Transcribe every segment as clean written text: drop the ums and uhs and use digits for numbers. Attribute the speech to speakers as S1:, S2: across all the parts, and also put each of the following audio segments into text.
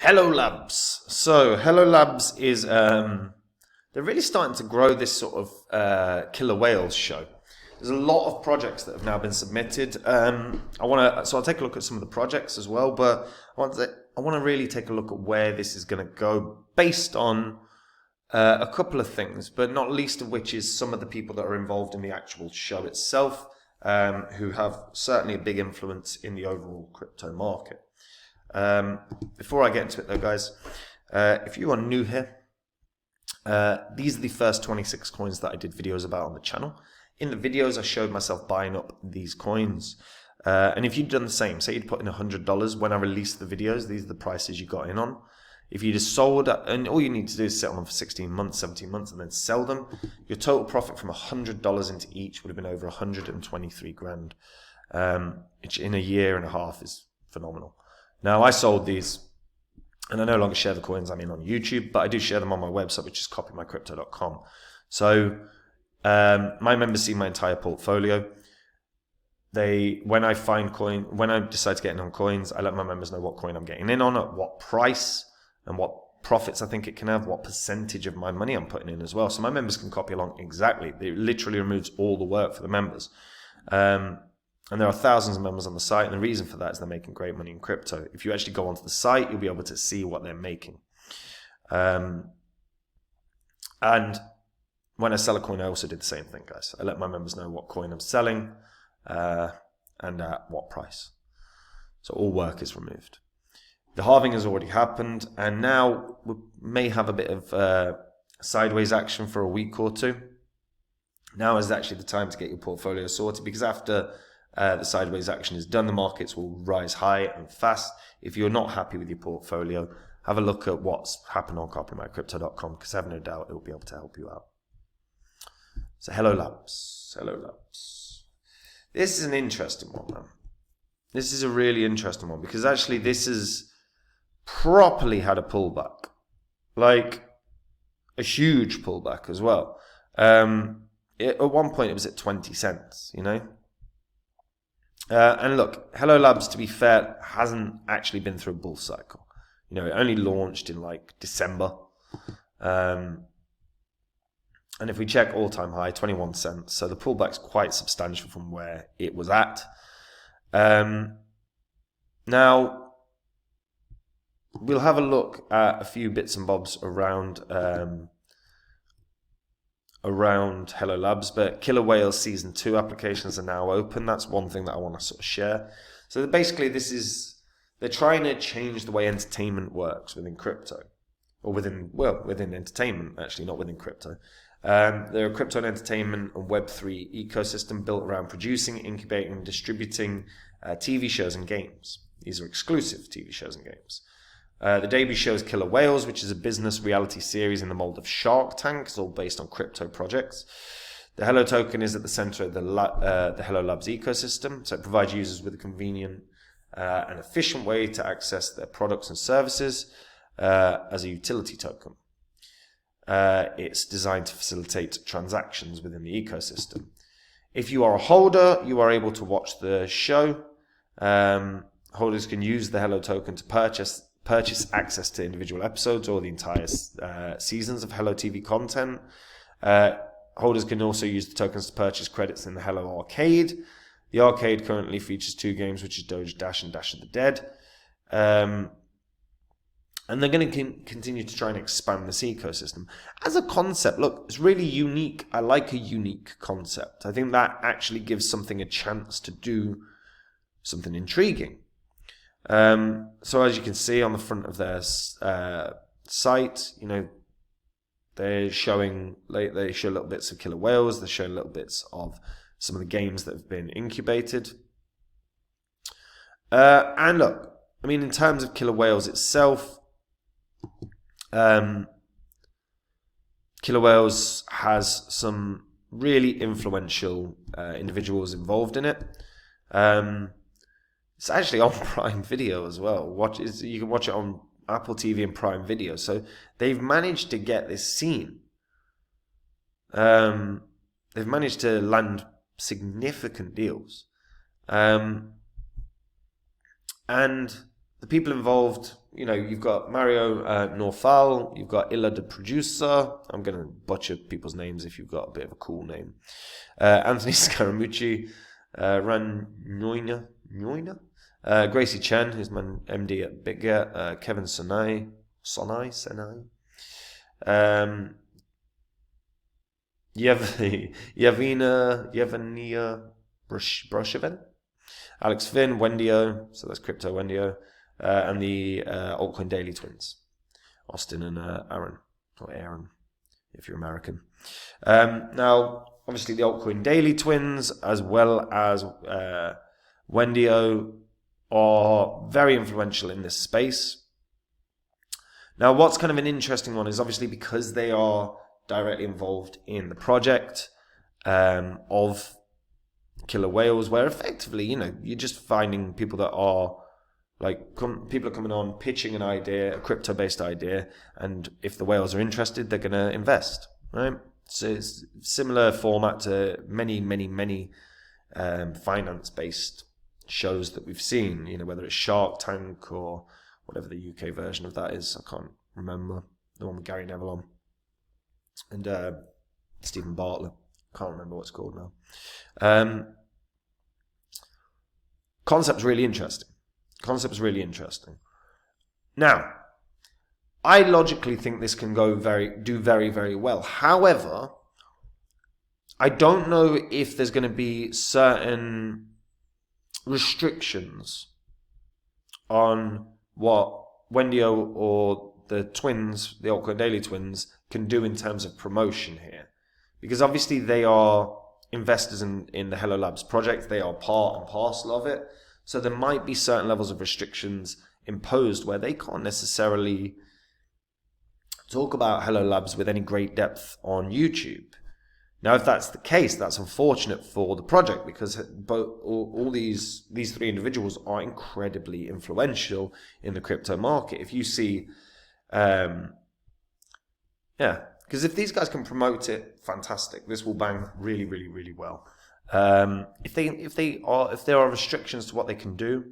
S1: Hello Labs. So Hello Labs is they're really starting to grow this sort of killer whales show. There's a lot of projects that have now been submitted. So I'll take a look at some of the projects as well, but I want to really take a look at where this is going to go based on a couple of things, but not least of which is some of the people that are involved in the actual show itself, who have certainly a big influence in the overall crypto market. Before I get into it though, guys, if you are new here, these are the first 26 coins that I did videos about on the channel. In the videos, I showed myself buying up these coins. And if you'd done the same, say you'd put in $100 when I released the videos, these are the prices you got in on. If you just sold, and all you need to do is sit on them for 16 months, 17 months, and then sell them, your total profit from $100 into each would have been over 123 grand, which in a year and a half is phenomenal. Now, I sold these, and I no longer share the coins I'm in on YouTube, but I do share them on my website, which is copymycrypto.com. So my members see my entire portfolio. When I decide to get in on coins, I let my members know what coin I'm getting in on, at what price, and what profits I think it can have, what percentage of my money I'm putting in as well. So my members can copy along exactly. It literally removes all the work for the members. And there are thousands of members on the site, and the reason for that is they're making great money in crypto. If you actually go onto the site, you'll be able to see what they're making. And when I sell a coin, I also did the same thing, guys. I let my members know what coin I'm selling and at what price. So all work is removed. The halving has already happened, and now we may have a bit of sideways action for a week or two. Now is actually the time to get your portfolio sorted, because after the sideways action is done, the markets will rise high and fast. If you're not happy with your portfolio, have a look at what's happened on copymycrypto.com, because I have no doubt it will be able to help you out. So Hello Labs. Hello Labs. This is an interesting one, man. This is a really interesting one, because actually this has properly had a pullback. Like a huge pullback as well. At one point it was at 20 cents, you know. And look, Hello Labs, to be fair, hasn't actually been through a bull cycle. You know, it only launched in like December. And if we check all-time high, 21 cents. So the pullback's quite substantial from where it was at. Now, we'll have a look at a few bits and bobs around Hello Labs, but Killer Whales Season 2 applications are now open. That's one thing that I want to sort of share. So basically they're trying to change the way entertainment works within crypto. Or within entertainment, actually, not within crypto. They're a crypto and entertainment and Web3 ecosystem built around producing, incubating, and distributing TV shows and games. These are exclusive TV shows and games. The debut show is Killer Whales, which is a business reality series in the mold of Shark Tank. It's all based on crypto projects. The Hello token is at the center of the Hello Labs ecosystem, so it provides users with a convenient and efficient way to access their products and services as a utility token. It's designed to facilitate transactions within the ecosystem. If you are a holder, you are able to watch the show. Holders can use the Hello token to purchase access to individual episodes or the entire seasons of Hello TV content. Holders can also use the tokens to purchase credits in the Hello Arcade. The arcade currently features 2 games, which is Doge Dash and Dash of the Dead. And they're going to continue to try and expand this ecosystem. As a concept, look, it's really unique. I like a unique concept. I think that actually gives something a chance to do something intriguing. So as you can see on the front of their site, you know, they show little bits of Killer Whales. They're showing little bits of some of the games that have been incubated. And look, I mean, in terms of Killer Whales itself, Killer Whales has some really influential individuals involved in it. It's actually on Prime Video as well. You can watch it on Apple TV and Prime Video. So they've managed to get this scene. They've managed to land significant deals. And the people involved, you've got Mario Norfal, you've got Illa the producer. I'm going to butcher people's names if you've got a bit of a cool name. Anthony Scaramucci, Ran Noina, Gracie Chen, who's my MD at BitGet, Kevin Sonai, Yevania Brosheven, Alex Finn, Wendio, so that's Crypto Wendio, and the Altcoin Daily twins, Austin and Aaron, or Aaron, if you're American. Now, obviously, the Altcoin Daily twins, as well as Wendio, are very influential in this space. Now, what's kind of an interesting one is obviously because they are directly involved in the project of Killer Whales, where effectively, you're just finding people that are people are coming on, pitching an idea, a crypto-based idea, and if the whales are interested, they're going to invest, right? So it's similar format to many, many, many finance-based shows that we've seen, whether it's Shark Tank or whatever the UK version of that is. I can't remember. The one with Gary Neville on. And Stephen Bartlett. Can't remember what it's called now. Concept's really interesting. Now, I logically think this can do very, very well. However, I don't know if there's going to be certain restrictions on what Wendio or the twins, the Altcoin Daily twins, can do in terms of promotion here. Because obviously they are investors in the Hello Labs project. They are part and parcel of it. So there might be certain levels of restrictions imposed where they can't necessarily talk about Hello Labs with any great depth on YouTube. Now, if that's the case, that's unfortunate for the project because all these three individuals are incredibly influential in the crypto market. If you see, because if these guys can promote it, fantastic. This will bang really, really, really well. If there are restrictions to what they can do,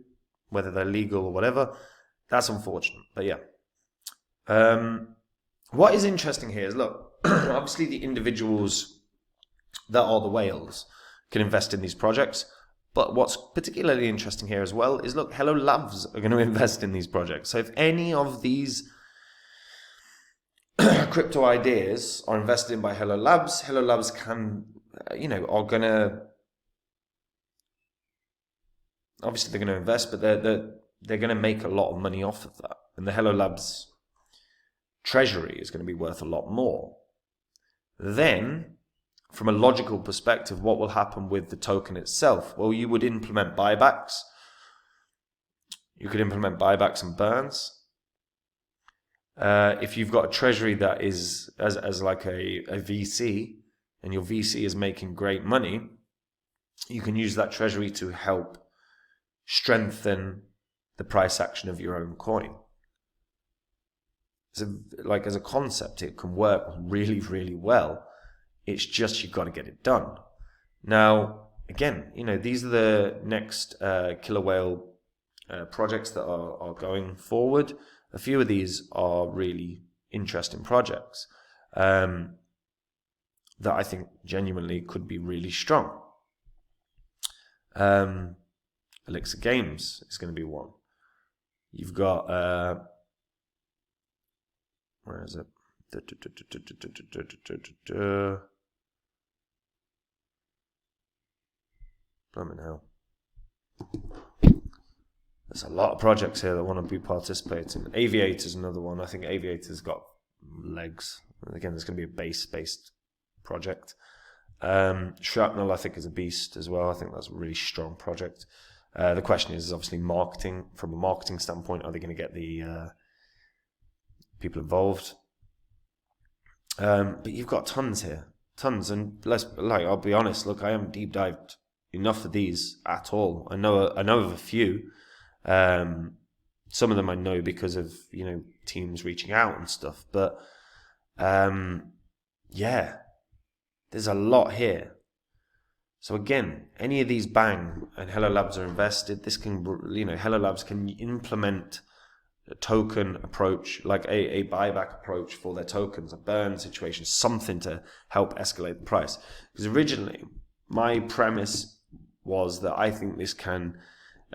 S1: whether they're legal or whatever, that's unfortunate. But yeah, what is interesting here is look, obviously the individuals that are the whales can invest in these projects. But what's particularly interesting here as well is look, Hello Labs are going to invest in these projects. So if any of these crypto ideas are invested in by Hello Labs can, are going to, obviously they're going to invest, but they're going to make a lot of money off of that. And the Hello Labs Treasury is going to be worth a lot more. Then, from a logical perspective, what will happen with the token itself? Well, you would implement buybacks. You could implement buybacks and burns. If you've got a treasury that is as like a VC, and your VC is making great money, you can use that treasury to help strengthen the price action of your own coin. So, as a concept, it can work really, really well. It's just you've got to get it done. Now, again, these are the next killer whale projects that are going forward. A few of these are really interesting projects that I think genuinely could be really strong. Elixir Games is going to be one. You've got where is it? Blimey hell. There's a lot of projects here that want to be participating. Aviator's another one. I think Aviator's got legs. Again, there's going to be a base-based project. Shrapnel, I think, is a beast as well. I think that's a really strong project. The question is obviously marketing. From a marketing standpoint, are they going to get the people involved? But you've got tons here. Tons. And I'll be honest, look, I haven't deep dived enough of these at all. I know of a few. Some of them I know because of, teams reaching out and stuff. But there's a lot here. So again, any of these bang and Hello Labs are invested, this can, Hello Labs can implement a token approach, like a buyback approach for their tokens, a burn situation, something to help escalate the price. Because originally, my premise was that I think this can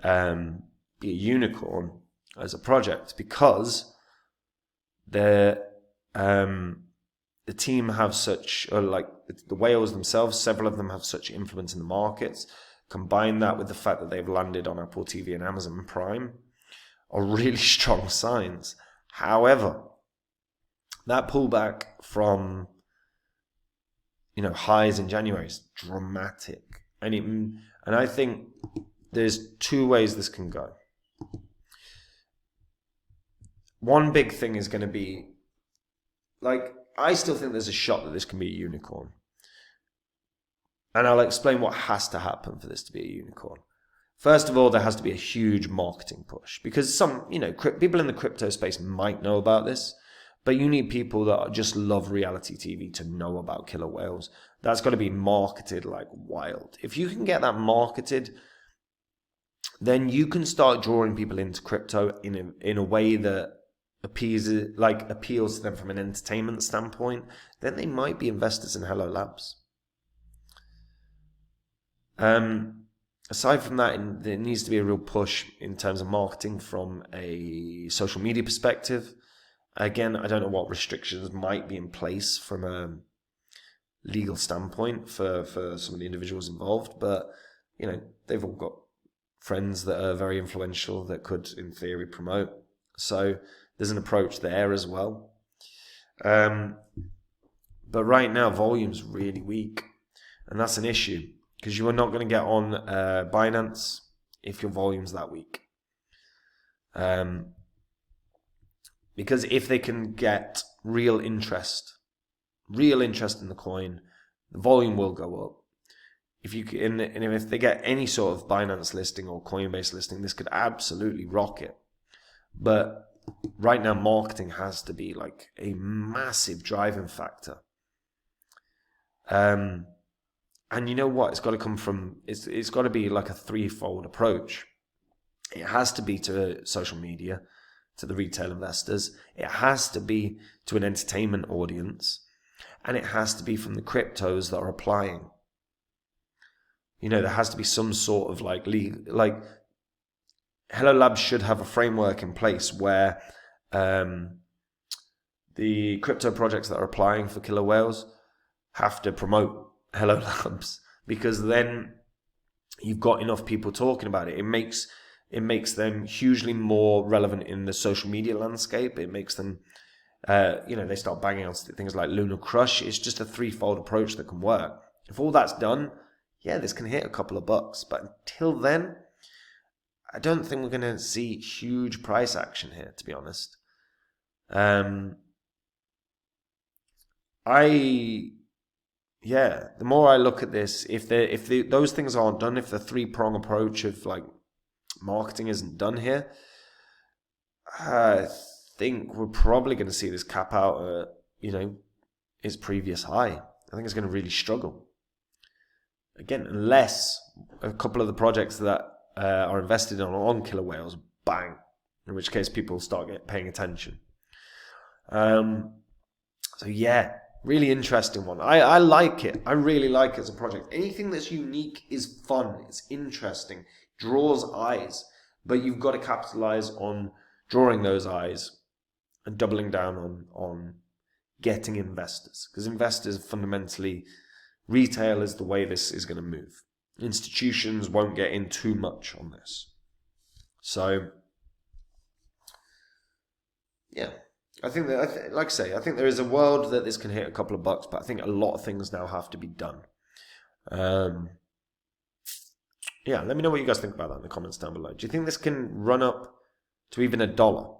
S1: be a unicorn as a project, because the team have such, like the whales themselves, several of them have such influence in the markets. Combine that with the fact that they've landed on Apple TV and Amazon Prime, are really strong signs. However, that pullback from highs in January is dramatic, and I think there's two ways this can go. One big thing is going to be, I still think there's a shot that this can be a unicorn, and I'll explain what has to happen for this to be a unicorn. First of all, there has to be a huge marketing push, because some, people in the crypto space might know about this, but you need people that just love reality TV to know about killer whales. That's got to be marketed like wild. If you can get that marketed, then you can start drawing people into crypto in a way that appeals to them from an entertainment standpoint. Then they might be investors in Hello Labs. Aside from that, there needs to be a real push in terms of marketing from a social media perspective. Again, I don't know what restrictions might be in place from a legal standpoint for some of the individuals involved, but they've all got friends that are very influential that could, in theory, promote. So there's an approach there as well. But right now, volume's really weak, and that's an issue, because you are not going to get on Binance if your volume's that weak. Because if they can get real interest in the coin, the volume will go up. If they get any sort of Binance listing or Coinbase listing, this could absolutely rocket. But right now, marketing has to be like a massive driving factor. And you know what? It's got to come from, it's got to be like a threefold approach. It has to be to social media, to the retail investors. It has to be to an entertainment audience. And it has to be from the cryptos that are applying. There has to be some sort of Hello Labs should have a framework in place where the crypto projects that are applying for killer whales have to promote Hello Labs, because then you've got enough people talking about it. It makes them hugely more relevant in the social media landscape. It makes them, they start banging out things like Lunar Crush. It's just a threefold approach that can work. If all that's done, this can hit a couple of bucks. But until then, I don't think we're going to see huge price action here, to be honest. The more I look at this, if those things aren't done, if the three-prong approach of marketing isn't done here, I think we're probably going to see this cap out at, its previous high. I think it's going to really struggle. Again, unless a couple of the projects that are invested on killer whales bang, in which case people start paying attention. Really interesting one. I like it. I really like it as a project. Anything that's unique is fun. It's interesting. Draws eyes. But you've got to capitalize on drawing those eyes and doubling down on getting investors. Because investors fundamentally, retail is the way this is going to move. Institutions won't get in too much on this. So, I think that, I think there is a world that this can hit a couple of bucks, but I think a lot of things now have to be done. Let me know what you guys think about that in the comments down below. Do you think this can run up to even $1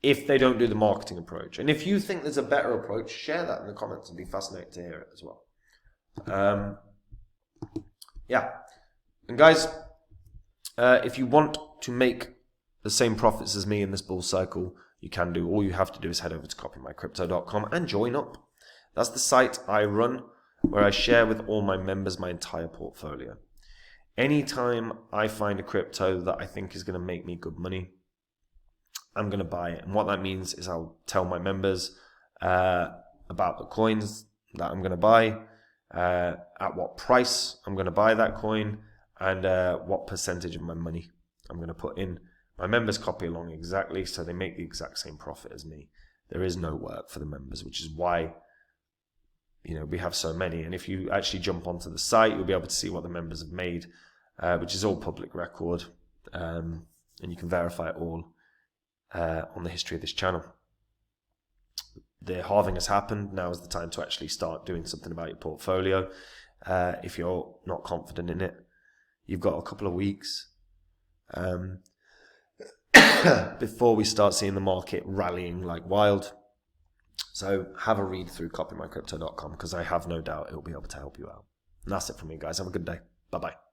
S1: if they don't do the marketing approach? And if you think there's a better approach, share that in the comments. I'd be fascinated to hear it as well. And guys, if you want to make the same profits as me in this bull cycle, you can do. All you have to do is head over to copymycrypto.com and join up. That's the site I run. where I share with all my members my entire portfolio. Anytime I find a crypto that I think is going to make me good money, I'm going to buy it. And what that means is I'll tell my members about the coins that I'm going to buy, at what price I'm going to buy that coin, and what percentage of my money I'm going to put in. My members copy along exactly, so they make the exact same profit as me. There is no work for the members, which is why we have so many. And if you actually jump onto the site, you'll be able to see what the members have made, which is all public record, and you can verify it all on the history of this channel. The halving has happened. Now is the time to actually start doing something about your portfolio. If you're not confident in it, you've got a couple of weeks before we start seeing the market rallying like wild. So have a read through copymycrypto.com, because I have no doubt it will be able to help you out. And that's it from me, guys. Have a good day. Bye-bye.